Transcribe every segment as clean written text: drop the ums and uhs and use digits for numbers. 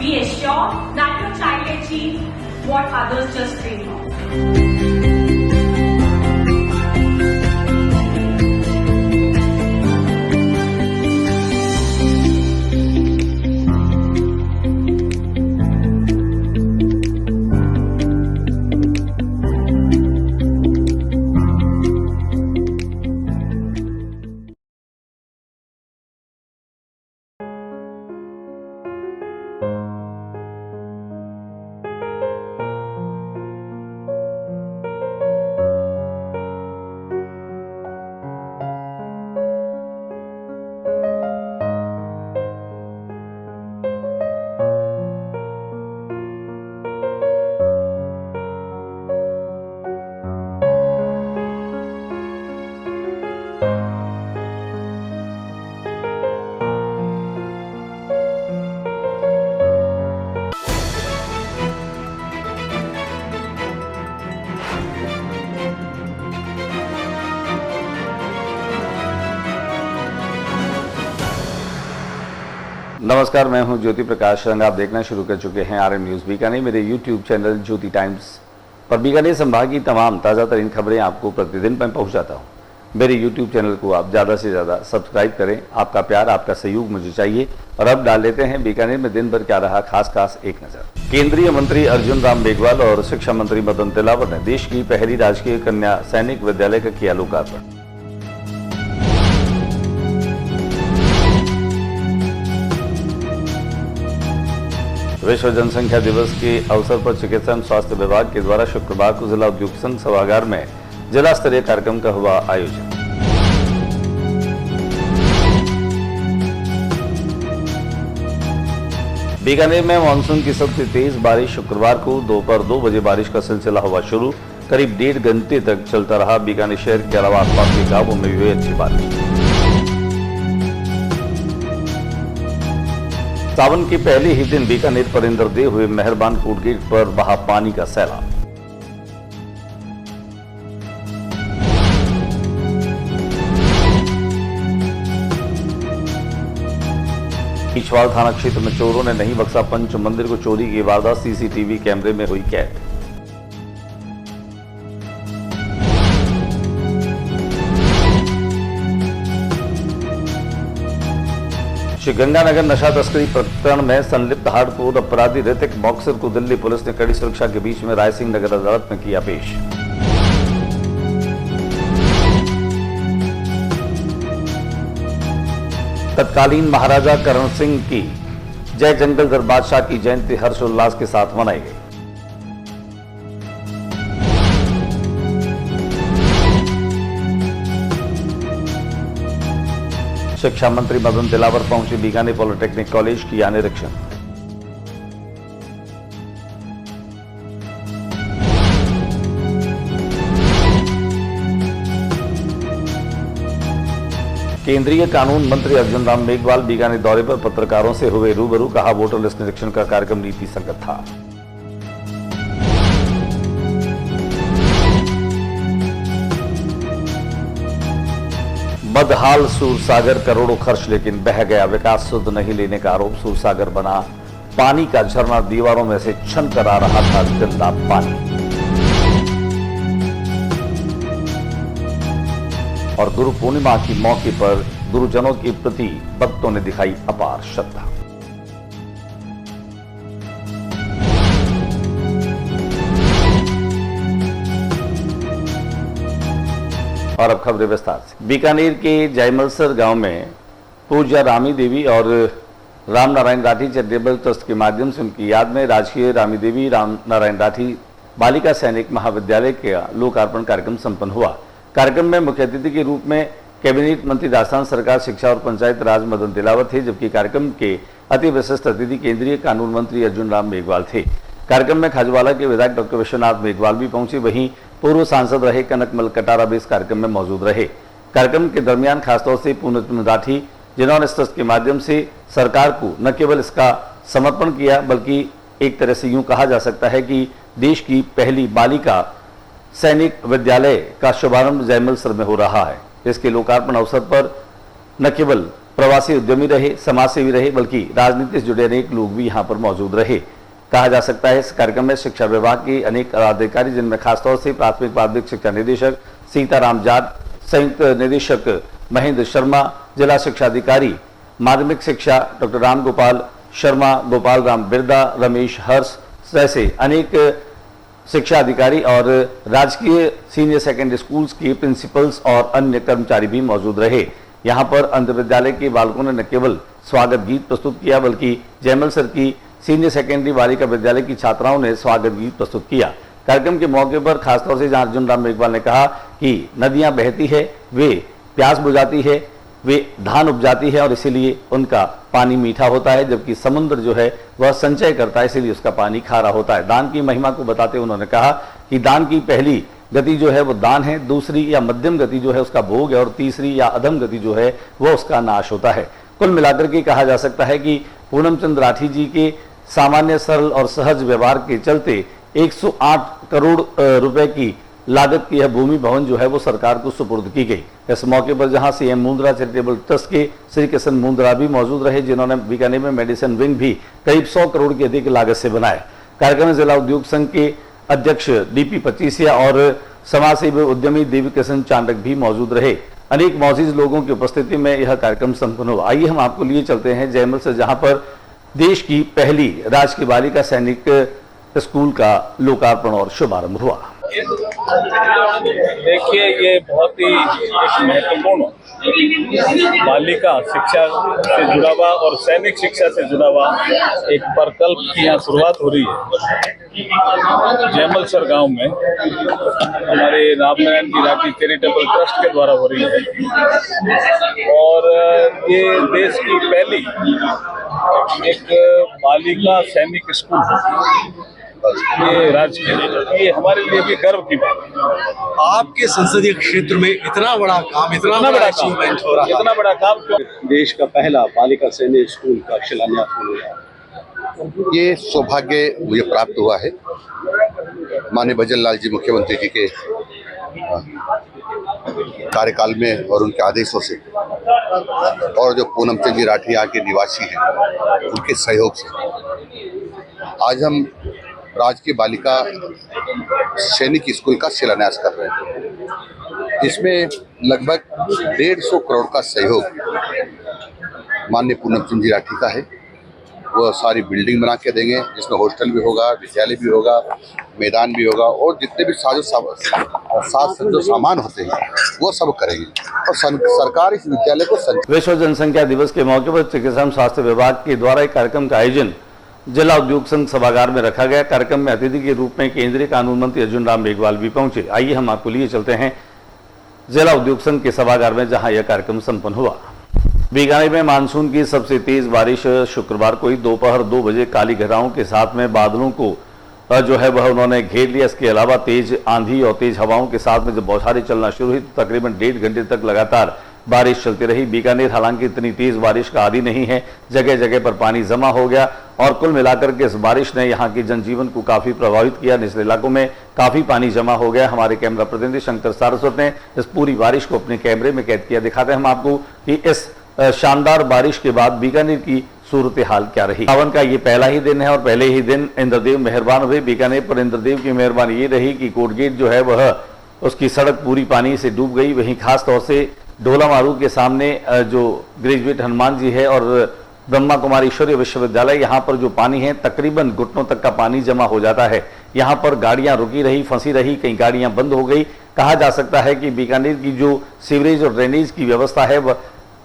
We assure that your child achieves what others just dream of. नमस्कार, मैं हूं ज्योति प्रकाश रंग। आप देखना शुरू कर चुके हैं RM न्यूज़ बीकानेर मेरे YouTube चैनल ज्योति टाइम्स पर। बीकानेर संभाग की तमाम ताज़ा तरीन खबरें आपको प्रतिदिन मैं पहुंचाता हूं। मेरे YouTube चैनल को आप ज़्यादा से ज़्यादा सब्सक्राइब करें। आपका प्यार, आपका सहयोग मुझे चाहिए। और अब डाल लेते हैं बीकानेर में दिन भर क्या रहा खास एक नज़र। केंद्रीय मंत्री अर्जुन राम मेघवाल और शिक्षा मंत्री मदन तिलावर ने देश की पहली राजकीय कन्या सैनिक विद्यालय का किया लोकार्पण। विश्व जनसंख्या दिवस के अवसर पर चिकित्सा एवं स्वास्थ्य विभाग के द्वारा शुक्रवार को जिला उद्योग संघ सभागार में जिला स्तरीय कार्यक्रम का हुआ आयोजन। बीकानेर में मानसून की सबसे तेज बारिश शुक्रवार को दोपहर 2 बजे बारिश का सिलसिला हुआ शुरू। करीब 1.5 घंटे तक चलता रहा। बीकानेर शहर के अलावा आसपास के गांवों में भी हुई अच्छी बारिश। सावन के पहले ही दिन बीकानेर पर इंद्रदेव हुए मेहरबान कोट गेट पर बहा पानी का सैलाब। पिछवाड़ थाना क्षेत्र में चोरों ने नहीं बख्शा पंच मंदिर को। चोरी की वारदात सीसीटीवी कैमरे में हुई कैद। श्रीगंगानगर नशा तस्करी प्रकरण में संलिप्त हार्डकोर अपराधी ऋतिक बॉक्सर को दिल्ली पुलिस ने कड़ी सुरक्षा के बीच में रायसिंह नगर अदालत में किया पेश। तत्कालीन महाराजा करण सिंह की जय जंगलधर बादशाह की जयंती हर्षोल्लास के साथ मनाई गई। शिक्षा मंत्री मदन तिलावर पहुंचे बीकानेर पॉलिटेक्निक कॉलेज, किया निरीक्षण। केंद्रीय कानून मंत्री अर्जुन राम मेघवाल बीकानेर दौरे पर पत्रकारों से हुए रूबरू। कहा, वोटर लिस्ट निरीक्षण का कार्यक्रम नीति संगत था। बदहाल सूरसागर, करोड़ों खर्च लेकिन बह गया। विकास सुध नहीं लेने का आरोप। सूरसागर बना पानी का झरना, दीवारों में से छन कर आ रहा था गंदा पानी। और गुरु पूर्णिमा की मौके पर गुरुजनों के प्रति भक्तों ने दिखाई अपार श्रद्धा। और अब खबरें विस्तार से। बीकानेर के जयमलसर गांव में पूज्य रामी देवी और राम नारायण राठी चैरिटेबल ट्रस्ट के माध्यम से उनकी याद में राजकीय रामी देवी राम नारायण राठी बालिका सैनिक महाविद्यालय का लोकार्पण कार्यक्रम संपन्न हुआ। कार्यक्रम में मुख्य अतिथि के रूप में कैबिनेट मंत्री राजस्थान सरकार शिक्षा और पंचायत राज मदन तिलावर थे, जबकि कार्यक्रम के अति विशिष्ट अतिथि केंद्रीय कानून मंत्री अर्जुन राम मेघवाल थे। कार्यक्रम में खाजवाला के विधायक डॉक्टर विश्वनाथ मेघवाल भी पहुंचे। वहीं पूर्व सांसद रहे कनकमल कटारा भी इस कार्यक्रम में मौजूद रहे। कार्यक्रम के दरमियान खासतौर से पूर्णचंद्र राठी, जिन्होंने इस ट्रस्ट के माध्यम से सरकार को न केवल इसका समर्पण किया, बल्कि एक तरह से यूं कहा जा सकता है कि देश की पहली बालिका सैनिक विद्यालय का शुभारंभ जयमलसर में हो रहा है। इसके लोकार्पण अवसर पर न केवल प्रवासी उद्यमी रहे, समाजसेवी रहे, बल्कि राजनीति से जुड़े अनेक लोग भी यहाँ पर मौजूद रहे। कहा जा सकता है इस कार्यक्रम में शिक्षा विभाग के अनेक अधिकारी, जिनमें खासतौर से प्राथमिक माध्यमिक शिक्षा निदेशक सीताराम जाट, संयुक्त निदेशक महेंद्र शर्मा, जिला शिक्षा अधिकारी माध्यमिक शिक्षा डॉक्टर राम गोपाल शर्मा, गोपाल राम बिरदा, रमेश हर्ष जैसे अनेक शिक्षा अधिकारी और राजकीय सीनियर सेकेंडरी स्कूल्स के प्रिंसिपल्स और अन्य कर्मचारी भी मौजूद रहे। यहाँ पर अंतर विद्यालय के बालकों ने न केवल स्वागत गीत प्रस्तुत किया, बल्कि जयमल सर की सीनियर सेकेंडरी बालिका विद्यालय की छात्राओं ने स्वागत गीत प्रस्तुत किया। कार्यक्रम के मौके पर खासतौर से जहां अर्जुन राम मेघवाल ने कहा कि नदियां बहती है, वे प्यास बुझाती है, वे धान उपजाती है और इसीलिए उनका पानी मीठा होता है, जबकि समुद्र जो है वह संचय करता है, इसीलिए उसका पानी खारा होता है। दान की महिमा को बताते हुए उन्होंने कहा कि दान की पहली गति जो है वो दान है, दूसरी या मध्यम गति जो है उसका भोग है और तीसरी या अधम गति जो है वो उसका नाश होता है। कुल मिलाकर के कहा जा सकता है कि पूनम चंद राठी जी के सामान्य, सरल और सहज व्यवहार के चलते 108 करोड़ रुपए की लागत की यह भूमि भवन जो है वो सरकार को सुपुर्द की गई। इस मौके पर जहां सीएम मुंद्रा चैरिटेबल ट्रस्ट के श्री किशन मुंद्रा भी मौजूद रहे, जिन्होंने बीकानेर में मेडिसिन विंग भी करीब 100 करोड़ की अधिक लागत से बनाया। कार्यक्रम में जिला उद्योग संघ के अध्यक्ष डीपी पचीसिया और समाजसेवी उद्यमी देवी किशन चांडक भी मौजूद रहे। अनेक मौजूद लोगों की उपस्थिति में यह कार्यक्रम संपन्न हुआ। आइए हम आपको लिए चलते हैं जयमल से, जहां पर देश की पहली राजकीय बालिका सैनिक स्कूल का लोकार्पण और शुभारंभ हुआ। देखिए, ये बहुत ही एक महत्वपूर्ण बालिका शिक्षा से जुड़ा हुआ और सैनिक शिक्षा से जुड़ा हुआ एक प्रकल्प की यहाँ शुरुआत हो रही है जयमल सर गांव में, हमारे रामनारायण की राठी चैरिटेबल ट्रस्ट के द्वारा हो रही है। और ये देश की पहली एक बालिका सैनिक स्कूल है, ये राजकीय, ये हमारे लिए भी गर्व की बात है। आपके संसदीय क्षेत्र में इतना बड़ा काम, इतना बड़ा अचीवमेंट हो रहा है, इतना बड़ा काम देश का पहला बालिका सैनिक स्कूल का शिलान्यास हो रहा है। ये सौभाग्य मुझे प्राप्त हुआ है माननीय भजन लाल जी मुख्यमंत्री जी के कार्यकाल में और उनके आदेशों से, और जो पूनम चंद जी राठी यहाँ के निवासी हैं उनके सहयोग से आज हम राजकीय बालिका सैनिक स्कूल का शिलान्यास कर रहे हैं। इसमें लगभग 150 करोड़ का सहयोग माननीय पूनम चंद जी राठी का है। वो सारी बिल्डिंग बना के देंगे, जिसमें हॉस्टल भी होगा, विद्यालय भी होगा, मैदान भी होगा और जितने भी जो सामान होते हैं वो सब करेंगे। और सरकार इस विद्यालय को विश्व जनसंख्या दिवस के मौके पर चिकित्सा एवं स्वास्थ्य विभाग के द्वारा एक कार्यक्रम का आयोजन जिला उद्योग संघ सभागार में रखा गया। कार्यक्रम में अतिथि के रूप में केंद्रीय कानून मंत्री अर्जुन राम मेघवाल भी पहुंचे। आइए हम आपको लिए चलते हैं जिला उद्योग संघ के सभागार में, जहां यह कार्यक्रम संपन्न हुआ। बीकानेर में मानसून की सबसे तेज बारिश शुक्रवार को ही दोपहर 2 बजे काली घटाओं के साथ में बादलों को जो है वह उन्होंने घेर लिया। इसके अलावा तेज आंधी और तेज हवाओं के साथ में जब बौछारें चलना शुरू हुई तो तकरीबन 1.5 घंटे तक लगातार बारिश चलती रही। बीकानेर हालांकि इतनी तेज बारिश का आदी नहीं है, जगह जगह पर पानी जमा हो गया और कुल मिलाकर के इस बारिश ने यहाँ की जनजीवन को काफी प्रभावित किया। निचले इलाकों में काफी पानी जमा हो गया। हमारे कैमरा प्रतिनिधि शंकर सारस्वत ने इस पूरी बारिश को अपने कैमरे में कैद किया। दिखाते हैं हम आपको कि इस शानदार बारिश के बाद बीकानेर की सूरत हाल क्या रही। सावन का ये पहला ही दिन है और पहले ही दिन इंद्रदेव मेहरबान हुए। बीकानेर पर इंद्रदेव की मेहरबानी ये रही कि कोटगेट जो है वह उसकी सड़क पूरी पानी से डूब गई। वहीं खास तौर से ढोला मारू के सामने जो ग्रेजुएट हनुमान जी है और ब्रह्मा कुमारी ईश्वरीय विश्वविद्यालय, यहाँ पर जो पानी है तकरीबन घुटनों तक का पानी जमा हो जाता है। यहाँ पर गाड़ियां रुकी रही, फंसी रही, कई गाड़ियां बंद हो गई। कहा जा सकता है कि बीकानेर की जो सीवरेज और ड्रेनेज की व्यवस्था है वह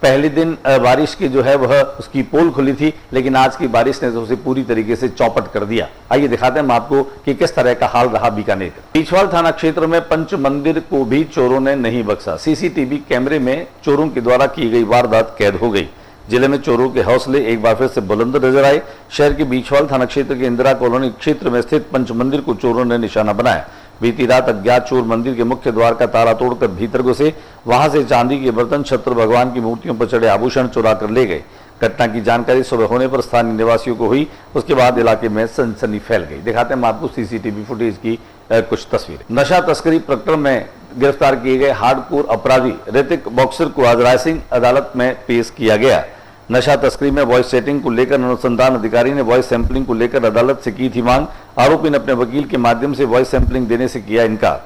पहले दिन बारिश की जो है वह उसकी पोल खुली थी, लेकिन आज की बारिश ने तो उसे पूरी तरीके से चौपट कर दिया। आइए दिखाते हैं हम आपको कि किस तरह का हाल रहा बीकानेर। बीछवाल थाना क्षेत्र में पंच मंदिर को भी चोरों ने नहीं बख्शा। सीसीटीवी कैमरे में चोरों के द्वारा की गई वारदात कैद हो गई। जिले में चोरों के हौसले एक बार फिर से बुलंद नजर आए। शहर के बीछवाल थाना क्षेत्र के इंदिरा कॉलोनी क्षेत्र में स्थित पंच मंदिर को चोरों ने निशाना बनाया। बीती रात अज्ञात चोर मंदिर के मुख्य द्वार का ताला तोड़कर भीतर घुसे। वहां से चांदी के बर्तन, छत्र, भगवान की मूर्तियों पर चढ़े आभूषण चुरा कर ले गए। घटना की जानकारी सुबह होने पर स्थानीय निवासियों को हुई। उसके बाद इलाके में सनसनी फैल गई। दिखाते हैं हम आपको सीसीटीवी फुटेज की कुछ तस्वीरें। नशा तस्करी प्रकरण में गिरफ्तार किए गए हार्डकोर अपराधी ऋतिक बॉक्सर को आज रायसिंह अदालत में पेश किया गया। नशा तस्करी में वॉइस सेटिंग को लेकर अनुसंधान अधिकारी ने वॉइस सैंपलिंग को लेकर अदालत से की थी मांग। आरोपी ने अपने वकील के माध्यम से वॉइस सैंपलिंग देने से किया इनकार।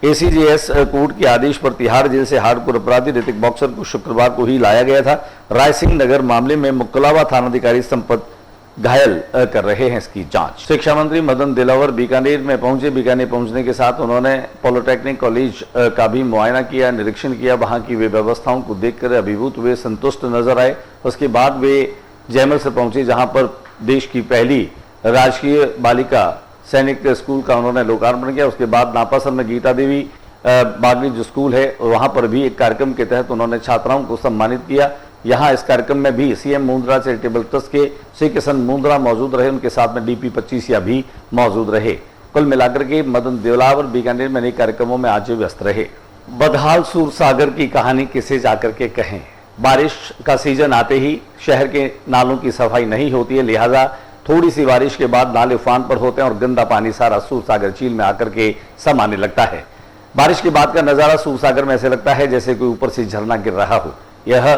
एसीजेएस कोर्ट के आदेश पर तिहाड़ जेल से हार्डकोर अपराधी ऋतिक बॉक्सर को शुक्रवार को ही लाया गया था। रायसिंह नगर मामले में मुक्कलावा थानाधिकारी संपत घायल कर रहे हैं इसकी जांच। शिक्षा मंत्री मदन दिलावर बीकानेर में पहुंचे। बीकानेर पहुंचने के साथ उन्होंने पॉलिटेक्निक कॉलेज का भी मुआयना किया, निरीक्षण किया। वहां की वे व्यवस्थाओं को देखकर अभिभूत हुए, संतुष्ट नजर आए। उसके बाद वे जयमल से पहुंचे, जहां पर देश की पहली राजकीय बालिका सैनिक स्कूल का उन्होंने लोकार्पण किया। उसके बाद नापासर में गीता देवी बागली जो स्कूल है वहां पर भी एक कार्यक्रम के तहत उन्होंने छात्राओं को सम्मानित किया। यहाँ इस कार्यक्रम में भी सीएम मुंद्रा चैरिटेबल ट्रस्ट के श्री किशन मुंद्रा मौजूद रहे, उनके साथ में डीपी 25 भी मौजूद रहे। कुल मिलाकर के मदन दिलावर बीकानेर में नए कार्यक्रमों में आज व्यस्त रहे। बदहाल सूरसागर की कहानी किसे जाकर के कहें। बारिश का सीजन आते ही शहर के नालों की सफाई नहीं होती है, लिहाजा थोड़ी सी बारिश के बाद नाले उफान पर होते हैं और गंदा पानी सारा सूरसागर झील में आकर के समाने लगता है। बारिश के बाद का नजारा सूरसागर में ऐसे लगता है जैसे कोई ऊपर से झरना गिर रहा हो। यह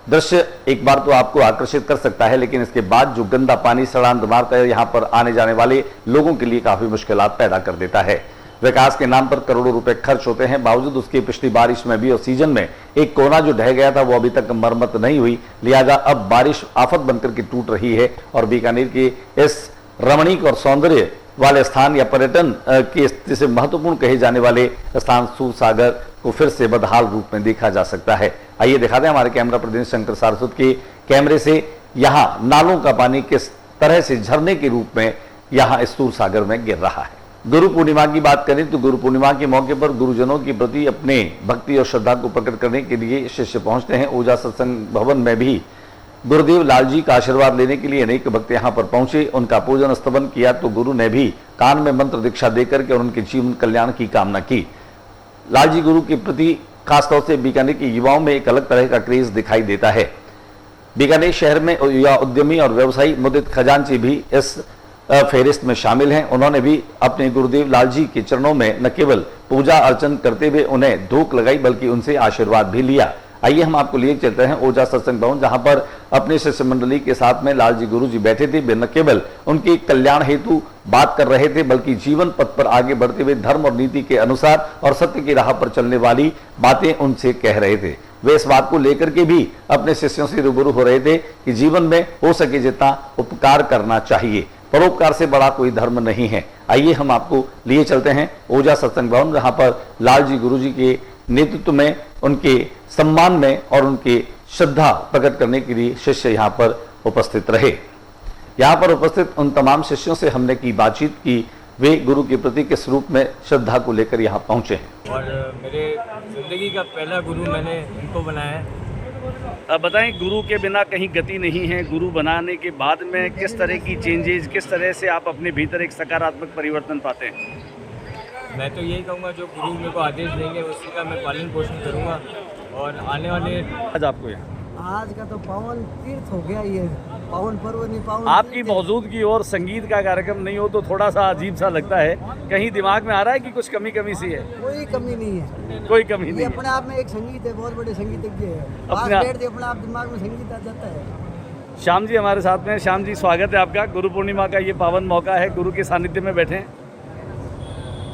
दृश्य एक बार तो आपको आकर्षित कर सकता है, लेकिन इसके बाद जो गंदा पानी सड़ांध मारता है यहाँ पर आने जाने वाले लोगों के लिए काफी मुश्किलात पैदा कर देता है। विकास के नाम पर करोड़ों रुपए खर्च होते हैं, बावजूद उसकी पिछली बारिश में भी और सीजन में एक कोना जो ढह गया था वो अभी तक मरम्मत नहीं हुई, लिहाजा अब बारिश आफत बनकर के टूट रही है और बीकानेर के इस रमणीक और सौंदर्य वाले स्थान या पर्यटन की स्थिति से महत्वपूर्ण कहे जाने वाले स्थान सूरसागर को फिर से बदहाल रूप में देखा जा सकता है। आइए दिखाते हैं हमारे कैमरा प्रतिनिधि शंकर सारस्वत के कैमरे से यहाँ नालों का पानी किस तरह से झरने के रूप में यहाँ इस सूरसागर में गिर रहा है। गुरु पूर्णिमा की बात करें तो गुरु पूर्णिमा के मौके पर गुरुजनों के प्रति अपने भक्ति और श्रद्धा को प्रकट करने के लिए शिष्य पहुंचते हैं। ऊर्जा सत्संग भवन में भी गुरुदेव लाल जी का आशीर्वाद लेने के लिए अनेक भक्त यहाँ पर पहुंचे, उनका पूजन स्तवन किया तो गुरु ने भी कान में मंत्र दीक्षा देकर के और उनके जीवन कल्याण की कामना की। लाल जी गुरु के प्रति खासतौर से बीकानेर के युवाओं में एक अलग तरह का क्रेज दिखाई देता है। बीकानेर शहर में युवा उद्यमी और व्यवसायी मुदित खजांची भी इस फेरिस्त में शामिल हैं। उन्होंने भी अपने गुरुदेव लाल जी के चरणों में न केवल पूजा अर्चन करते हुए उन्हें धूप लगाई बल्कि उनसे आशीर्वाद भी लिया। आइए हम आपको लिए चलते हैं ऊर्जा सत्संग भवन, जहां पर अपने शिष्य मंडली के साथ में लाल जी गुरु जी बैठे थे। वे न केवल उनके कल्याण हेतु बात कर रहे थे बल्कि जीवन पथ पर आगे बढ़ते हुए धर्म और नीति के अनुसार और सत्य की राह पर चलने वाली बातें उनसे कह रहे थे। वे इस बात को लेकर के भी अपने शिष्यों से रूबरू हो रहे थे कि जीवन में हो सके जितना उपकार करना चाहिए, परोपकार से बड़ा कोई धर्म नहीं है। आइए हम आपको लिए चलते हैं ऊर्जा सत्संग भवन, जहां पर लाल जी गुरु जी के नेतृत्व में उनके सम्मान में और उनके श्रद्धा प्रकट करने के लिए शिष्य यहाँ पर उपस्थित रहे। यहाँ पर उपस्थित उन तमाम शिष्यों से हमने की बातचीत की, वे गुरु के प्रति किस रूप में श्रद्धा को लेकर यहाँ पहुंचे हैं। और मेरे जिंदगी का पहला गुरु मैंने इनको बनाया है। अब बताएं, गुरु के बिना कहीं गति नहीं है। गुरु बनाने के बाद में किस तरह की चेंजेस, किस तरह से आप अपने भीतर एक सकारात्मक परिवर्तन पाते हैं? मैं तो यही कहूँगा जो गुरु मेरे को आदेश देंगे उसी का मैं पालन पोषण करूँगा और आने वाले आज आपको यहाँ आज का तो पावन तीर्थ हो गया, ये पावन पर्व नहीं पावन आपकी मौजूदगी और संगीत का कार्यक्रम नहीं हो तो थोड़ा सा अजीब सा लगता है। कहीं दिमाग में आ रहा है कि कुछ कमी सी है? कोई कमी नहीं है, कोई कमी ये नहीं है। अपने आप में एक संगीत है, बहुत बड़े संगीतज्ञ है। अपने आप अपने आप दिमाग में संगीत आ जाता है। श्याम जी हमारे साथ में। श्याम जी स्वागत है आपका। गुरु पूर्णिमा का ये पावन मौका है, गुरु के सानिध्य में बैठे हैं।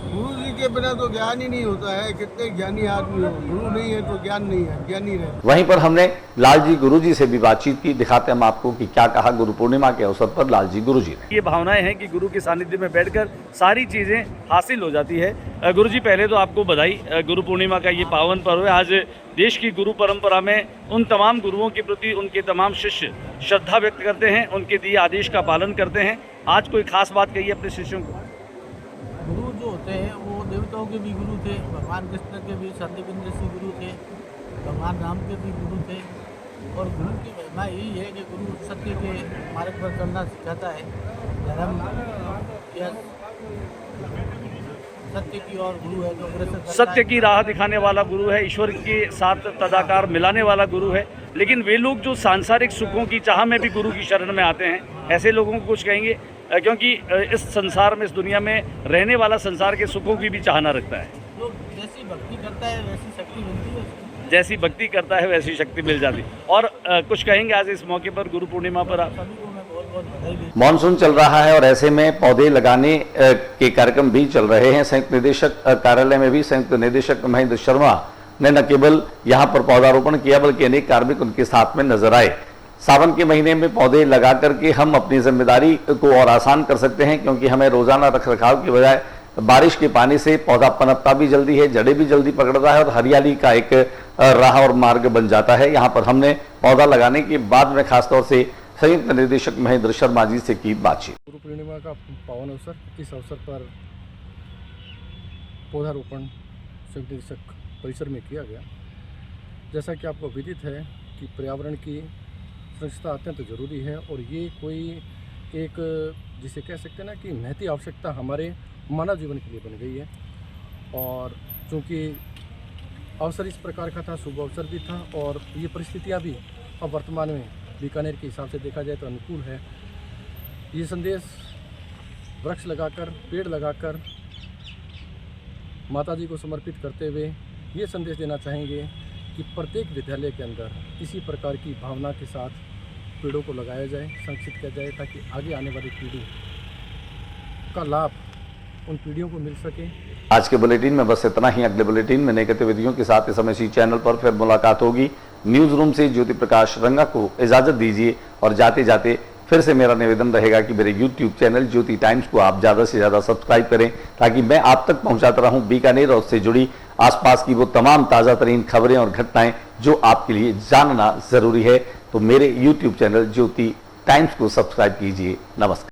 गुरु जी के बिना तो ज्ञान ही नहीं होता है, कितने ज्ञानी आदमी हो, गुरु नहीं है तो ज्ञान नहीं है, ज्ञानी रहे। वहीं पर हमने लाल जी गुरु जी से भी बातचीत की, दिखाते हम आपको कि क्या कहा गुरु पूर्णिमा के अवसर पर लाल जी गुरु जी ने। ये भावनाएं हैं कि गुरु के सानिध्य में बैठकर सारी चीजें हासिल हो जाती है। गुरु जी पहले तो आपको बधाई, गुरु पूर्णिमा का ये पावन पर्व है। आज देश की गुरु परंपरा में उन तमाम गुरुओं के प्रति उनके तमाम शिष्य श्रद्धा व्यक्त करते हैं, उनके दिए आदेश का पालन करते हैं। आज कोई खास बात कही अपने शिष्यों को? गुरु जो होते हैं वो देवताओं के भी गुरु थे, भगवान कृष्ण के भी सत्येंद्र ऋषि गुरु थे, भगवान राम के भी गुरु थे। और गुरु की महिमा यही है कि गुरु सत्य के मार्ग पर चलना सिखाता है, धर्म या सत्य की और गुरु है जो अग्रसर सत्य की राह दिखाने वाला गुरु है, ईश्वर के साथ तदाकार मिलाने वाला गुरु है। लेकिन वे लोग जो सांसारिक सुखों की चाह में भी गुरु की शरण में आते हैं, ऐसे लोगों को कुछ कहेंगे? क्योंकि इस संसार में, इस दुनिया में रहने वाला संसार के सुखों की भी चाहना रखता है। लोग जैसी भक्ति करता है वैसी शक्ति मिलती है उसको। जैसी भक्ति करता है वैसी शक्ति मिल जाती। और कुछ कहेंगे आज इस मौके पर, गुरु पूर्णिमा पर आप? सभी को मैं बहुत बहुत बधाई देता मानसून चल रहा है और ऐसे में पौधे लगाने के कार्यक्रम भी चल रहे हैं। संयुक्त निदेशक कार्यालय में भी संयुक्त निदेशक महेंद्र शर्मा ने न केवल यहां पर पौधारोपण किया, बल्कि अनेक कार्मिक उनके साथ में नजर आए। सावन के महीने में पौधे लगा करके हम अपनी जिम्मेदारी को और आसान कर सकते हैं, क्योंकि हमें रोजाना रखरखाव की बजाय बारिश के पानी से पौधा पनपता भी जल्दी है, जड़ें भी जल्दी पकड़ता है और हरियाली का एक राह और मार्ग बन जाता है। यहाँ पर हमने पौधा लगाने के बाद में खासतौर से संयुक्त निदेशक महेंद्र शर्मा जी से की बातचीत। गुरु पूर्णिमा का पावन अवसर, इस अवसर पर पौधारोपण संयुक्त निदेशक परिसर में किया गया। जैसा कि आपको विदित है कि पर्यावरण की सुरक्षा अत्यंत जरूरी है और ये कोई एक जिसे कह सकते हैं ना कि महती आवश्यकता हमारे मानव जीवन के लिए बन गई है। और चूँकि अवसर इस प्रकार का था, शुभ अवसर भी था और ये परिस्थितियाँ भी अब वर्तमान में बीकानेर के हिसाब से देखा जाए तो अनुकूल है। ये संदेश वृक्ष लगाकर, पेड़ लगाकर माता जी को समर्पित करते हुए ये संदेश देना चाहेंगे कि प्रत्येक विद्यालय के अंदर इसी प्रकार की भावना के साथ पेड़ों को लगाया जाए, संरक्षित किया जाए, ताकि आगे आने वाली पीढ़ी का लाभ उन पीढ़ियों को मिल सके। आज के बुलेटिन में बस इतना ही। अगले बुलेटिन में नई गतिविधियों के साथ इस समय इसी चैनल पर फिर मुलाकात होगी। न्यूज रूम से ज्योति प्रकाश रंगा को इजाजत दीजिए और जाते जाते फिर से मेरा निवेदन रहेगा कि मेरे YouTube चैनल ज्योति टाइम्स को आप ज़्यादा से ज़्यादा सब्सक्राइब करें, ताकि मैं आप तक पहुंचाता रहूं बीकानेर और उससे जुड़ी आसपास की वो तमाम ताज़ा तरीन खबरें और घटनाएं जो आपके लिए जानना ज़रूरी है। तो मेरे YouTube चैनल ज्योति टाइम्स को सब्सक्राइब कीजिए। नमस्कार।